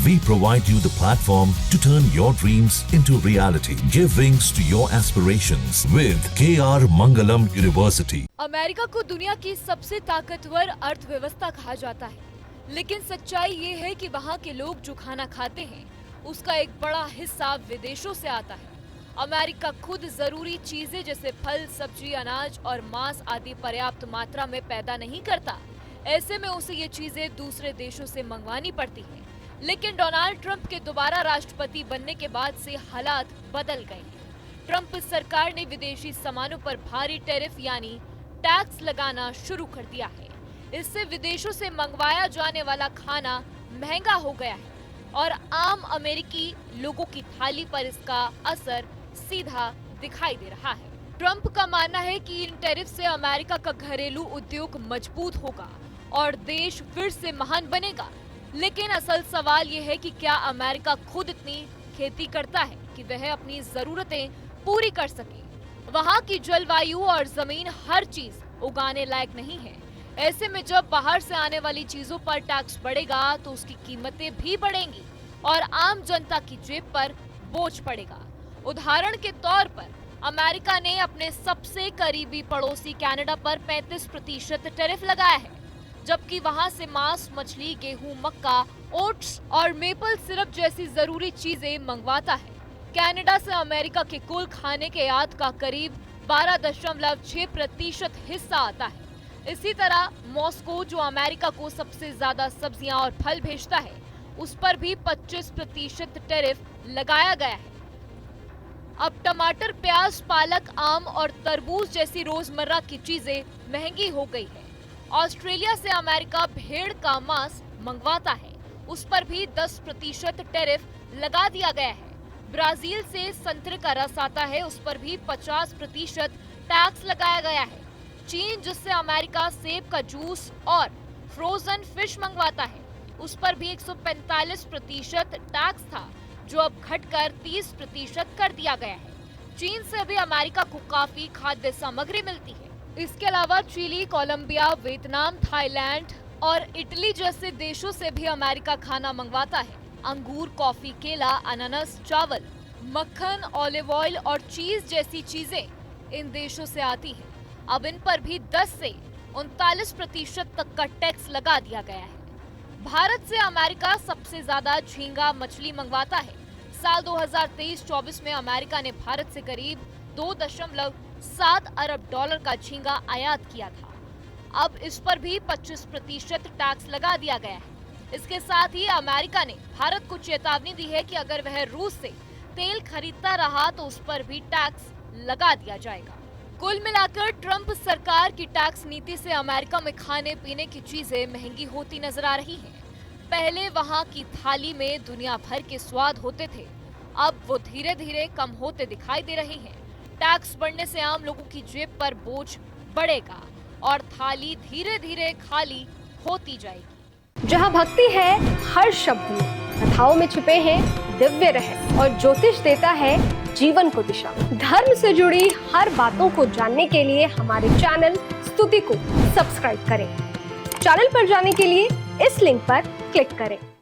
We provide you the platform to turn your dreams into reality. Give wings to your aspirations with KR Mangalam University. America को दुनिया की सबसे ताकतवर अर्थव्यवस्था कहा जाता है, लेकिन सच्चाई ये है कि वहाँ के लोग जो खाना खाते हैं उसका एक बड़ा हिस्सा विदेशों से आता है। अमेरिका खुद जरूरी चीजें जैसे फल, सब्जी, अनाज और मांस आदि पर्याप्त मात्रा में पैदा नहीं करता। ऐसे में उसे ये चीजें दूसरे देशों से मंगवानी पड़ती है। लेकिन डोनाल्ड ट्रंप के दोबारा राष्ट्रपति बनने के बाद से हालात बदल गए हैं। ट्रंप सरकार ने विदेशी सामानों पर भारी टैरिफ यानी टैक्स लगाना शुरू कर दिया है। इससे विदेशों से मंगवाया जाने वाला खाना महंगा हो गया है और आम अमेरिकी लोगों की थाली पर इसका असर सीधा दिखाई दे रहा है। ट्रंप का मानना है कि इन टैरिफ से अमेरिका का घरेलू उद्योग मजबूत होगा और देश फिर से महान बनेगा। लेकिन असल सवाल ये है कि क्या अमेरिका खुद इतनी खेती करता है कि वह अपनी जरूरतें पूरी कर सके। वहाँ की जलवायु और जमीन हर चीज उगाने लायक नहीं है। ऐसे में जब बाहर से आने वाली चीजों पर टैक्स बढ़ेगा तो उसकी कीमतें भी बढ़ेंगी और आम जनता की जेब पर बोझ पड़ेगा। उदाहरण के तौर पर अमेरिका ने अपने सबसे करीबी पड़ोसी कनाडा पर 35% टैरिफ लगाया है, जबकि वहां से मांस, मछली, गेहूं, मक्का, ओट्स और मेपल सिरप जैसी जरूरी चीजें मंगवाता है। कनाडा से अमेरिका के कुल खाने के आयात का करीब 12.6% हिस्सा आता है। इसी तरह मॉस्को, जो अमेरिका को सबसे ज्यादा सब्जियां और फल भेजता है, उस पर भी 25% टैरिफ लगाया गया है। अब टमाटर, प्याज, पालक, आम और तरबूज जैसी रोजमर्रा की चीजें महंगी हो गई है। ऑस्ट्रेलिया से अमेरिका भेड़ का मांस मंगवाता है, उस पर भी 10% टैरिफ लगा दिया गया है। ब्राजील से संतरे का रस आता है, उस पर भी 50% टैक्स लगाया गया है। चीन, जिससे अमेरिका सेब का जूस और फ्रोजन फिश मंगवाता है, उस पर भी 145% टैक्स था, जो अब घटकर 30% कर दिया गया है। चीन से भी अमेरिका को काफी खाद्य सामग्री मिलती है। इसके अलावा चिली, कोलंबिया, वियतनाम, थाईलैंड और इटली जैसे देशों से भी अमेरिका खाना मंगवाता है। अंगूर, कॉफी, केला, अनानास, चावल, मक्खन, ऑलिव ऑयल और चीज जैसी चीजें इन देशों से आती हैं। अब इन पर भी 10 से 39% तक का टैक्स लगा दिया गया है। भारत से अमेरिका सबसे ज्यादा झींगा मछली मंगवाता है। साल 2023-24 में अमेरिका ने भारत से करीब 2.7 अरब डॉलर का झींगा आयात किया था। अब इस पर भी 25% टैक्स लगा दिया गया है। इसके साथ ही अमेरिका ने भारत को चेतावनी दी है कि अगर वह रूस से तेल खरीदता रहा तो उस पर भी टैक्स लगा दिया जाएगा। कुल मिलाकर ट्रंप सरकार की टैक्स नीति से अमेरिका में खाने पीने की चीजें महंगी होती नजर आ रही हैं। पहले वहां की थाली में दुनिया भर के स्वाद होते थे, अब वो धीरे धीरे कम होते दिखाई दे रहे हैं। टैक्स बढ़ने से आम लोगों की जेब पर बोझ बढ़ेगा और थाली धीरे धीरे खाली होती जाएगी। जहाँ भक्ति है हर शब्द में, कथाओं में छुपे हैं दिव्य रहस्य और ज्योतिष देता है जीवन को दिशा। धर्म से जुड़ी हर बातों को जानने के लिए हमारे चैनल स्तुति को सब्सक्राइब करें। चैनल पर जाने के लिए इस लिंक पर क्लिक करें।